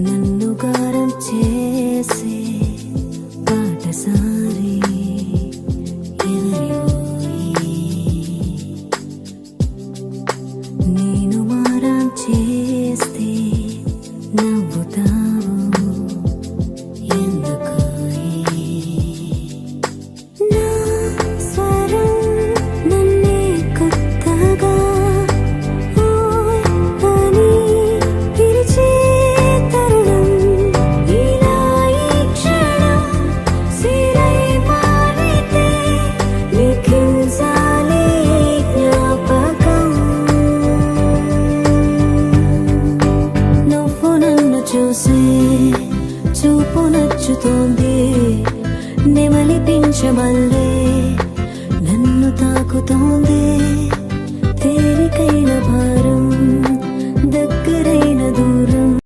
నన్ను గారం చేసే పాటసారి నేను మారం చేస్తే నవ్వుతావు ఎందుకు? నా స్వరం నన్నే కొత్తగా ఓయ్ అని పిలిచే తరుణం ఇలా ఈ క్షణం సిరై మారితే లిఖించాలి జ్ఞాపకం. నువ్వు నన్ను చూసే చూపు నచ్చుతోంది, నెమలిపించమల్లే నన్ను తాకుతోంది, తేలికైన భారం